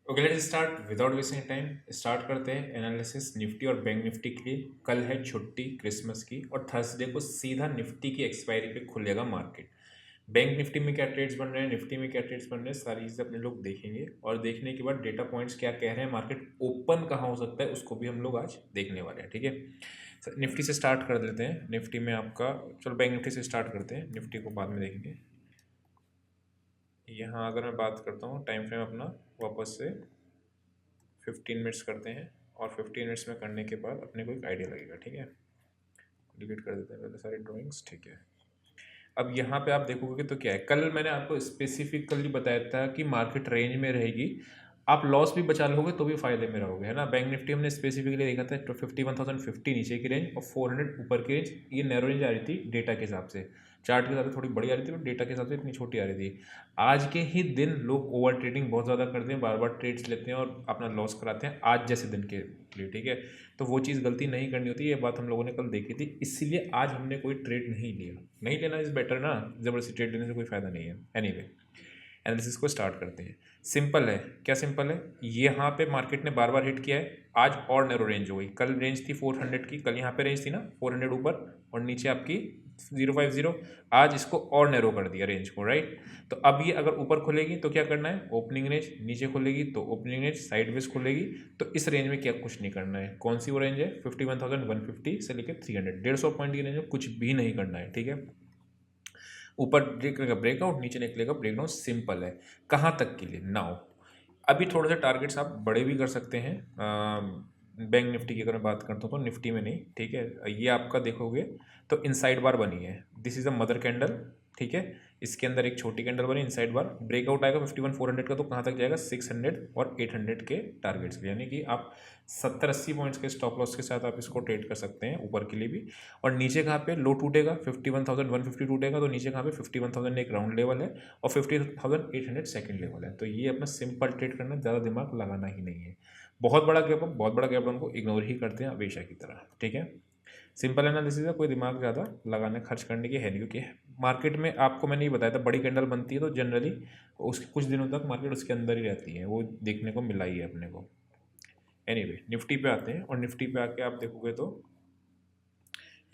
Okay, let's start without wasting time. Start करते हैं analysis Nifty और बैंक निफ्टी के लिए। कल है छुट्टी क्रिसमस की और थर्सडे को सीधा निफ्टी की एक्सपायरी पे खुलेगा मार्केट। बैंक निफ्टी में क्या ट्रेड्स बन रहे हैं, निफ्टी में क्या ट्रेड्स बन रहे हैं, सारी चीज़ें अपने लोग देखेंगे और देखने के बाद डेटा पॉइंट्स क्या कह रहे हैं, मार्केट ओपन कहाँ हो सकता है उसको भी हम लोग आज देखने वाले हैं। ठीक है, निफ्टी से स्टार्ट कर देते हैं। निफ्टी में आपका, चलो बैंक निफ्टी से स्टार्ट करते हैं, निफ्टी को बाद में देखेंगे। यहाँ अगर मैं बात करता हूँ टाइम फ्रेम अपना वापस से 15 मिनट्स करते हैं और 15 मिनट्स में करने के बाद अपने को एक आइडिया लगेगा। ठीक है, डिलीट कर देते हैं पहले सारी ड्राइंग्स। ठीक है, अब यहाँ पे आप देखोगे तो क्या है, कल मैंने आपको स्पेसिफिकली बताया था कि मार्केट रेंज में रहेगी, आप लॉस भी बचा लोगे तो भी फायदे में रहोगे, है ना। बैंक निफ्टी हमने स्पेसिफिकली देखा था तो 51,050 नीचे की रेंज और 400 ऊपर की रेंज। ये नैरो रेंज आ रही थी डेटा के हिसाब से, चार्ट के हिसाब से थोड़ी बड़ी आ रही थी, बट डेटा के हिसाब से इतनी छोटी आ रही थी। आज के ही दिन लोग ओवर ट्रेडिंग बहुत ज़्यादा करते हैं, बार बार ट्रेड्स लेते हैं और अपना लॉस कराते हैं आज जैसे दिन के लिए। ठीक है, तो वो चीज़ गलती नहीं करनी होती, ये बात हम लोगों ने कल देखी थी, इसीलिए आज हमने कोई ट्रेड नहीं लिया। नहीं लेना इज़ बेटर ना, ज़बरदस्ती ट्रेड लेने से कोई फ़ायदा नहीं है। एनीवे, एनालिसिस को स्टार्ट करते हैं। सिंपल है, क्या सिंपल है, यहाँ पे मार्केट ने बार बार हिट किया है, आज और नैरो रेंज हो गई। कल रेंज थी 400 की, कल यहाँ पे रेंज थी ना 400 ऊपर और नीचे आपकी 050, आज इसको और नैरो कर दिया रेंज को, राइट। तो अब ये अगर ऊपर खुलेगी तो क्या करना है, ओपनिंग रेंज, नीचे खुलेगी तो ओपनिंग रेंज, साइडवेज खुलेगी तो इस रेंज में क्या कुछ नहीं करना है। कौन सी वो रेंज है, 51,150 से लेकर 300, 150 पॉइंट की रेंज में कुछ भी नहीं करना है। ठीक है, ऊपर निकलेगा ब्रेकआउट, नीचे निकलेगा ब्रेकडाउन, सिंपल है। कहाँ तक के लिए, नाउ अभी थोड़े से टारगेट्स आप बड़े भी कर सकते हैं। बैंक निफ्टी की अगर मैं बात करता हूँ तो निफ्टी में नहीं। ठीक है, ये आपका देखोगे तो इनसाइड बार बनी है, this is a mother candle. ठीक है, इसके अंदर एक छोटी कैंडल बनी, इनसाइड बार ब्रेकआउट आएगा 51,400 का, तो कहाँ तक जाएगा, 600 और 800 के टारगेट्स के, यानी कि आप 70-80 पॉइंट्स के स्टॉप लॉस के साथ आप इसको ट्रेड कर सकते हैं ऊपर के लिए भी। और नीचे कहाँ पे लो टूटेगा, 51,150 टूटेगा, तो नीचे कहाँ पे 51,000 एक राउंड लेवल है और 50,800 सेकंड लेवल है। तो ये अपना सिंपल ट्रेड करना, ज़्यादा दिमाग लगाना ही नहीं है। बहुत बड़ा गैप अप, बहुत बड़ा गैप डाउन को इग्नोर ही करते हैं हमेशा की तरह। ठीक है, सिंपल एनालिसिस है, कोई दिमाग ज़्यादा लगाने खर्च करने की है नहीं, क्योंकि मार्केट में आपको मैंने ये बताया था बड़ी कैंडल बनती है तो जनरली उसके कुछ दिनों तक मार्केट उसके अंदर ही रहती है, वो देखने को मिला ही है अपने को। एनीवे, निफ्टी पे आते हैं और निफ्टी पे आके आप देखोगे तो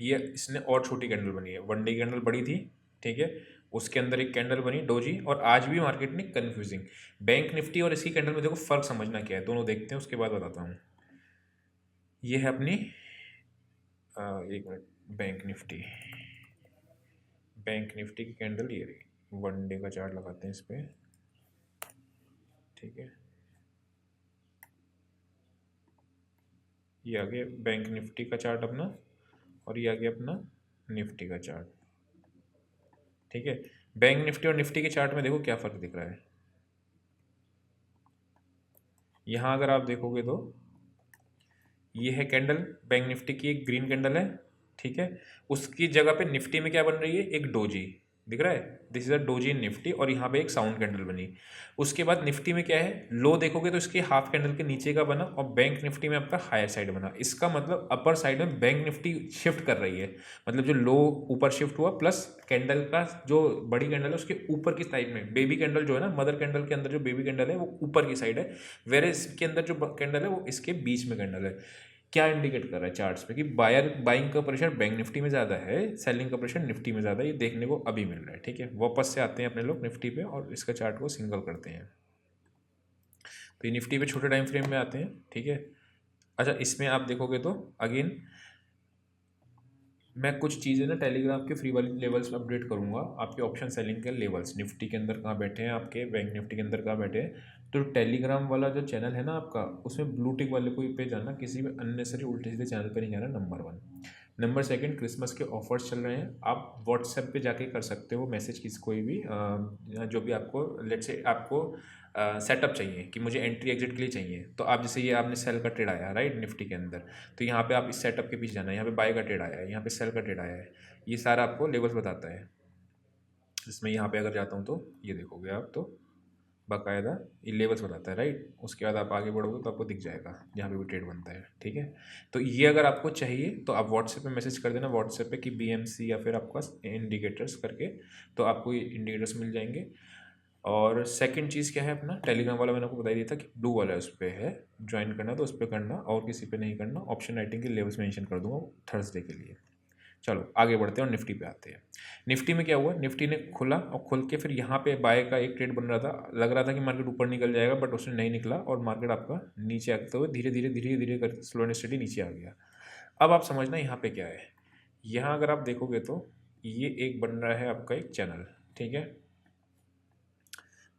ये इसने और छोटी कैंडल बनी है, वन डे कैंडल बड़ी थी। ठीक है, उसके अंदर एक कैंडल बनी डोजी, और आज भी मार्केट ने कंफ्यूजिंग। बैंक निफ्टी और इसकी कैंडल में देखो फर्क समझना क्या है, दोनों देखते हैं उसके बाद बताता हूँ। ये है अपनी एक minute, bank Nifty, bank Nifty की कैंडल ये रही, वन डे का चार्ट लगाते हैं इस पर। ठीक है, ये आ गया बैंक निफ्टी का चार्ट अपना, और ये आ गया अपना निफ्टी का चार्ट। ठीक है, बैंक निफ्टी और निफ्टी के चार्ट में देखो क्या फ़र्क दिख रहा है। यहाँ अगर आप देखोगे तो ये है कैंडल, बैंक निफ्टी की एक ग्रीन कैंडल है। ठीक है, उसकी जगह पे निफ्टी में क्या बन रही है, एक डोजी दिख रहा है, this is a doji in Nifty, और यहाँ पे एक साउंड कैंडल बनी। उसके बाद निफ्टी में क्या है, लो देखोगे तो इसके हाफ कैंडल के नीचे का बना, और बैंक निफ्टी में आपका हायर साइड बना। इसका मतलब अपर साइड में बैंक निफ्टी शिफ्ट कर रही है, मतलब जो लो ऊपर शिफ्ट हुआ, प्लस कैंडल का जो बड़ी कैंडल है उसके ऊपर की साइड में बेबी कैंडल जो है ना, मदर कैंडल के अंदर जो बेबी कैंडल है वो ऊपर की साइड है, वेरे इसके अंदर जो कैंडल है वो इसके बीच में कैंडल है। क्या इंडिकेट कर रहा है चार्ट्स पे कि बाइंग का प्रेशर बैंक निफ्टी में ज़्यादा है, सेलिंग का प्रेशर निफ्टी में ज़्यादा है, ये देखने को अभी मिल रहा है। ठीक है, वापस से आते हैं अपने लोग निफ्टी पे और इसका चार्ट को सिंगल करते हैं। तो ये निफ्टी पे छोटे टाइम फ्रेम में आते हैं। ठीक है, अच्छा इसमें आप देखोगे तो अगेन मैं कुछ चीज़ें ना टेलीग्राम के फ्री वाली लेवल्स में अपडेट करूँगा, आपके ऑप्शन सेलिंग के लेवल्स निफ्टी के अंदर कहाँ बैठे हैं, आपके बैंक निफ्टी के अंदर कहाँ बैठे हैं। तो टेलीग्राम वाला जो चैनल है ना आपका, उसमें ब्लू टिक वाले कोई पे जाना, किसी भी अननेसरी उल्टे सीधे चैनल पे नहीं जाना, नंबर 1। नंबर 2, क्रिसमस के ऑफर्स चल रहे हैं, आप व्हाट्सएप पे जाके कर सकते हो मैसेज, किसी कोई भी जो भी आपको लेट से आपको सेटअप चाहिए कि मुझे एंट्री एग्जिट के लिए चाहिए, तो आप जैसे ये आपने सेल का ट्रेड आया राइट निफ्टी के अंदर, तो यहाँ पे आप इस सेटअप के पीछे जाना है, यहाँ पे बाय का ट्रेड आया है, यहाँ पे सेल का ट्रेड आया है, ये सारा आपको लेवल्स बताता है। जिसमें यहाँ पे अगर जाता हूँ तो ये देखोगे आप तो बाकायदा ये लेवल्स बताता है राइट। उसके बाद आप आगे बढ़ोगे तो आपको दिख जाएगा जहाँ पे भी ट्रेड बनता है। ठीक है, तो ये अगर आपको चाहिए तो आप व्हाट्सएप पे मैसेज कर देना, व्हाट्सएप पे कि BMC या फिर आपका इंडिकेटर्स करके, तो आपको ये इंडिकेटर्स मिल जाएंगे। और सेकंड चीज़ क्या है अपना टेलीग्राम वाला मैंने आपको बता दिया था कि ब्लू वाला उस पर है, ज्वाइन करना तो उस पर करना और किसी पे नहीं करना। ऑप्शन राइटिंग के लेवल्स मेंशन कर दूंगा थर्सडे के लिए। चलो आगे बढ़ते हैं और निफ्टी पे आते हैं। निफ्टी में क्या हुआ, निफ्टी ने खुला और खुल के फिर यहाँ पे बाय का एक ट्रेड बन रहा था, लग रहा था कि मार्केट ऊपर निकल जाएगा, बट उसने नहीं निकला और मार्केट आपका नीचे आते हुए धीरे धीरे करके स्लो एंड स्टडी नीचे आ गया। अब आप समझना यहाँ पे क्या है, यहाँ अगर आप देखोगे तो ये एक बन रहा है आपका एक चैनल, ठीक है,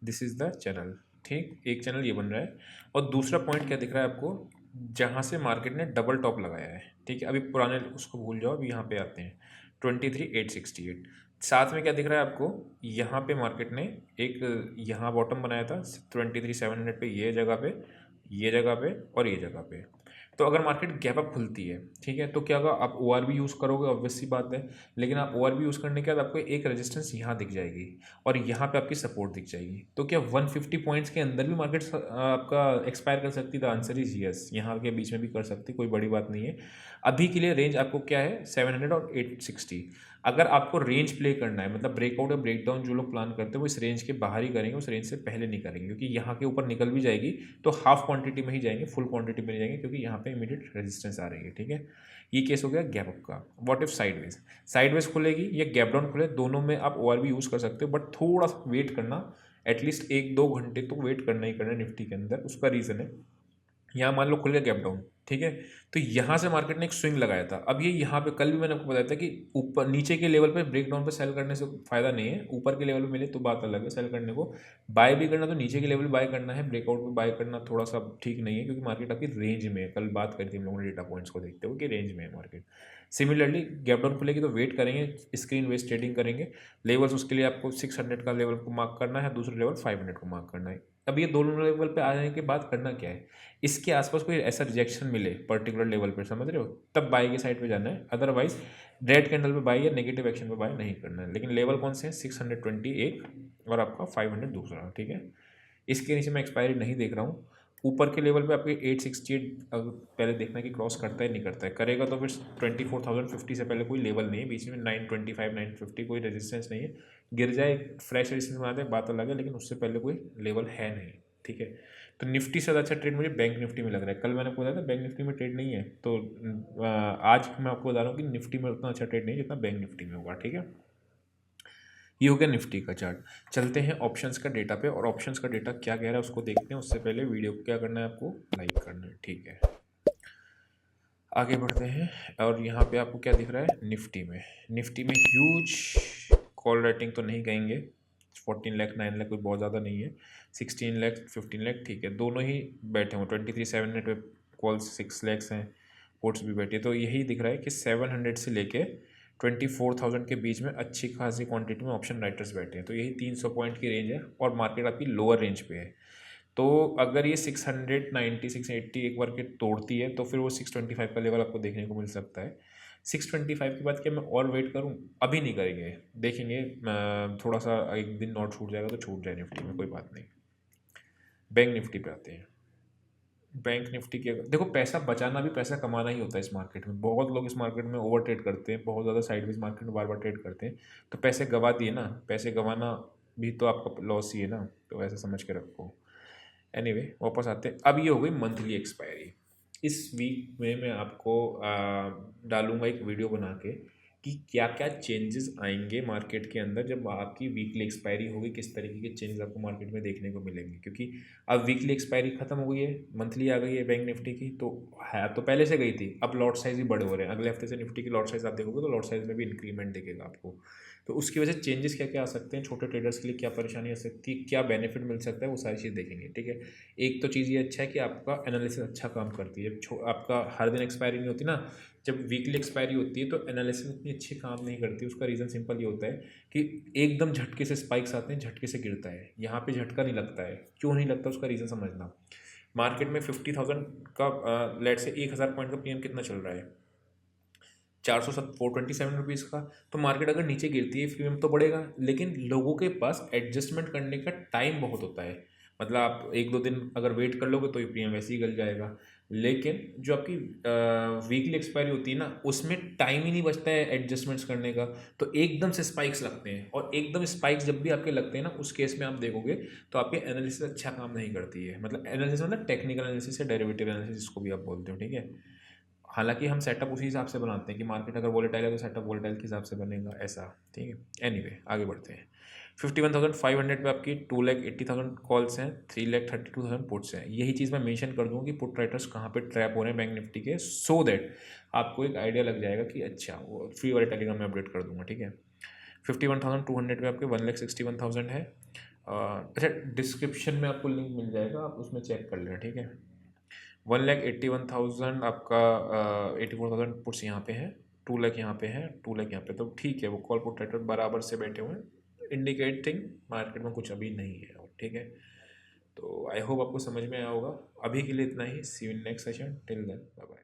दिस इज द चैनल, ठीक, एक चैनल ये बन रहा है। और दूसरा पॉइंट क्या दिख रहा है आपको, जहाँ से मार्केट ने डबल टॉप लगाया है, ठीक है, अभी पुराने उसको भूल जाओ, अभी यहाँ पे आते हैं 23,868। साथ में क्या दिख रहा है आपको, यहाँ पे मार्केट ने एक यहाँ बॉटम बनाया था 23,700 पे, ये जगह पे और ये जगह पे। तो अगर मार्केट गैप अप खुलती है, ठीक है, तो क्या होगा, आप ओ यूज़ करोगे, ऑब्वियस सी बात है, लेकिन आप ओ यूज़ करने के बाद आपको एक रेजिस्टेंस यहाँ दिख जाएगी और यहाँ पे आपकी सपोर्ट दिख जाएगी। तो क्या 150 पॉइंट्स के अंदर भी मार्केट आपका एक्सपायर कर सकती है? द आंसर इज यस, यहाँ के बीच में भी कर सकती, कोई बड़ी बात नहीं है। अभी के लिए रेंज आपको क्या है, 700 और 860। अगर आपको रेंज प्ले करना है, मतलब ब्रेकआउट या ब्रेकडाउन जो लोग प्लान करते हैं वो इस रेंज के बाहर ही करेंगे, उस रेंज से पहले नहीं करेंगे, क्योंकि यहाँ के ऊपर निकल भी जाएगी तो हाफ क्वांटिटी में ही जाएंगे, फुल क्वांटिटी में नहीं जाएंगे, क्योंकि यहाँ पे इमीडिएट रेजिस्टेंस आ रही है, ठीक है। ये केस हो गया गैप अप का। व्हाट इफ साइडवेज, साइडवेज खुलेगी या गैप डाउन खुले, दोनों में आप ओ भी यूज़ कर सकते हो, बट थोड़ा सा वेट करना, एटलीस्ट 1-2 घंटे तो वेट करना ही करना है निफ्टी के अंदर। उसका रीज़न है, यहाँ मान लो खुल गया गैप डाउन, ठीक है, तो यहाँ से मार्केट ने एक स्विंग लगाया था। अब ये यहाँ पे कल भी मैंने आपको बताया था कि ऊपर नीचे के लेवल पे ब्रेक डाउन पे सेल करने से फ़ायदा नहीं है, ऊपर के लेवल पे मिले तो बात अलग है सेल करने को। बाय भी करना तो नीचे के लेवल बाय करना है, ब्रेकआउट पे बाय करना थोड़ा सा ठीक नहीं है, क्योंकि मार्केट आपकी रेंज में है। कल बात करी थी हम लोगों ने डेटा पॉइंट्स को देखते हुए कि रेंज में है मार्केट। सिमिलरली गैप डाउन खुलेगी तो वेट करेंगे, स्क्रीन बेस्ड ट्रेडिंग करेंगे। लेवल्स उसके लिए आपको 600 का लेवल को मार्क करना है, दूसरे लेवल 500 को मार्क करना है। अब ये दोनों लेवल पे आने के बाद करना क्या है, इसके आसपास कोई ऐसा रिजेक्शन मिले पर्टिकुलर लेवल पर, समझ रहे हो, तब बाई की साइड पे जाना है, अदरवाइज रेड कैंडल पे बाई या नेगेटिव एक्शन पे बाई नहीं करना है। लेकिन लेवल कौन से हैं, 620 एक और आपका 500 दूसरा, ठीक है। इसके नीचे मैं एक्सपायरी नहीं देख रहा हूँ। ऊपर के लेवल पे आपके 868 पहले देखना कि क्रॉस करता है नहीं करता है, करेगा तो फिर 24,050 से पहले कोई लेवल नहीं है, बीच में 925 950 कोई रेजिस्टेंस नहीं है। गिर जाए फ्रेश रेजिस्टेंस बना दे बात अलग है, लेकिन उससे पहले कोई लेवल है नहीं, ठीक है। तो निफ्टी से अच्छा ट्रेड मुझे बैंक निफ्टी में लग रहा है। कल मैंने आपको बताया था बैंक निफ्टी में ट्रेड नहीं है, तो आज मैं आपको बता रहा हूँ कि निफ्टी में उतना अच्छा ट्रेड नहीं है जितना बैंक निफ्टी में होगा, ठीक है। ये हो गया निफ्टी का चार्ट। चलते हैं ऑप्शंस का डेटा पे, और ऑप्शंस का डेटा क्या कह रहा है उसको देखते हैं। उससे पहले वीडियो को क्या करना है, आपको लाइक करना है, ठीक है। आगे बढ़ते हैं, और यहाँ पे आपको क्या दिख रहा है, निफ्टी में ह्यूज कॉल राइटिंग तो नहीं कहेंगे, 14 लाख 9 लाख कोई बहुत ज़्यादा नहीं है, 16 लाख 15 लाख, ठीक है, दोनों ही बैठे हुए। 23,700 पे कॉल्स 6 लैक्स हैं, पुट्स भी बैठी है। तो यही दिख रहा है कि 700 से लेके 24,000 के बीच में अच्छी खासी क्वांटिटी में ऑप्शन राइटर्स बैठे हैं। तो यही 300 पॉइंट की रेंज है, और मार्केट आपकी लोअर रेंज पे है। तो अगर ये 690 680 एक बार के तोड़ती है, तो फिर वो 625 का लेवल आपको देखने को मिल सकता है। 625 के बाद क्या मैं और वेट करूं? अभी नहीं करेंगे, देखेंगे, थोड़ा सा एक दिन नॉट छूट जाएगा तो छूट जाए निफ्टी में, कोई बात नहीं। बैंक निफ्टी पे आते हैं। बैंक निफ्टी के देखो, पैसा बचाना भी पैसा कमाना ही होता है इस मार्केट में। बहुत लोग इस मार्केट में ओवर ट्रेड करते हैं, बहुत ज़्यादा साइडवेज मार्केट में बार बार ट्रेड करते हैं, तो पैसे गवा दिए ना, पैसे गंवाना भी तो आपका लॉस ही है ना, तो ऐसा समझ के रखो। एनीवे वापस आते हैं। अब ये हो गई मंथली एक्सपायरी। इस वीक में मैं आपको डालूंगा एक वीडियो बना के कि क्या क्या चेंजेस आएंगे मार्केट के अंदर जब आपकी वीकली एक्सपायरी होगी, किस तरीके के चेंजेस आपको मार्केट में देखने को मिलेंगे। क्योंकि अब वीकली एक्सपायरी खत्म हो गई है, मंथली आ गई है बैंक निफ्टी की, तो है तो पहले से गई थी, अब लॉट साइज भी बड़े हो रहे हैं। अगले हफ्ते से निफ्टी की लॉट साइज आप देखोगे तो लॉट साइज में भी इंक्रीमेंट दिखेगा आपको। तो उसकी वजह से चेंजेस क्या क्या आ सकते हैं, छोटे ट्रेडर्स के लिए क्या परेशानी आ सकती है, क्या बेनिफिट मिल सकता है, वो सारी चीज़ देखेंगे, ठीक है। एक तो चीज़ ये अच्छा है कि आपका एनालिसिस अच्छा काम करती है। आपका हर दिन एक्सपायरी नहीं होती ना, जब वीकली एक्सपायरी होती है तो एनालिसिस उतनी अच्छी काम नहीं करती। उसका रीज़न सिंपल ये होता है कि एकदम झटके से स्पाइक्स आते हैं, झटके से गिरता है, यहाँ पे झटका नहीं लगता है। क्यों नहीं लगता, उसका रीज़न समझना। मार्केट में 50,000 का लेट से 1,000 पॉइंट का पीएम कितना चल रहा है, 427 रुपीज़ का। तो मार्केट अगर नीचे गिरती है प्रीमियम तो बढ़ेगा, लेकिन लोगों के पास एडजस्टमेंट करने का टाइम बहुत होता है। मतलब आप 1-2 दिन अगर वेट कर लोगे तो ये प्रीमियम वैसे ही गल जाएगा। लेकिन जो आपकी वीकली एक्सपायरी होती है ना, उसमें टाइम ही नहीं बचता है एडजस्टमेंट्स करने का, तो एकदम से स्पाइक्स लगते हैं। और एकदम स्पाइक्स जब भी आपके लगते हैं ना, उस केस में आप देखोगे तो आपकी एनालिसिस अच्छा काम नहीं करती है। मतलब एनालिसिस मतलब टेक्निकल एनालिसिस या डेरिवेटिव एनालिसिस जिसको भी आप बोलते हो, ठीक है। हालांकि हम सेटअप उसी हिसाब से बनाते हैं कि मार्केट अगर वोलेटाइल है तो सेटअप वोलेटाइल के हिसाब से बनेगा, ऐसा, ठीक है। एनीवे आगे बढ़ते हैं। 51,500 पे आपकी 2,80,000 कॉल्स हैं, 3,32,000 पुट्स हैं। यही चीज़ मैं मेंशन कर दूँगा कि पुट राइटर्स कहाँ पे ट्रैप हो रहे हैं बैंक निफ्टी के, सो दैट आपको एक आइडिया लग जाएगा कि अच्छा, वो फ्री वाले टेलीग्राम में अपडेट कर दूंगा, ठीक है। 51,200 पे आपके 1,61,000 है। अच्छा, डिस्क्रिप्शन में आपको लिंक मिल जाएगा, आप उसमें चेक कर लेना, ठीक है। 1,81,000 आपका 84,000 पुट्स यहाँ पे हैं, 2 लाख यहाँ पे हैं, 2 लाख यहाँ पे, तो ठीक है। वो कॉल पुट राइटर बराबर से बैठे हुए हैं, इंडिकेटिंग मार्केट में कुछ अभी नहीं है, ठीक है। तो आई होप आपको समझ में आया होगा। अभी के लिए इतना ही। See you in next session, till then bye bye.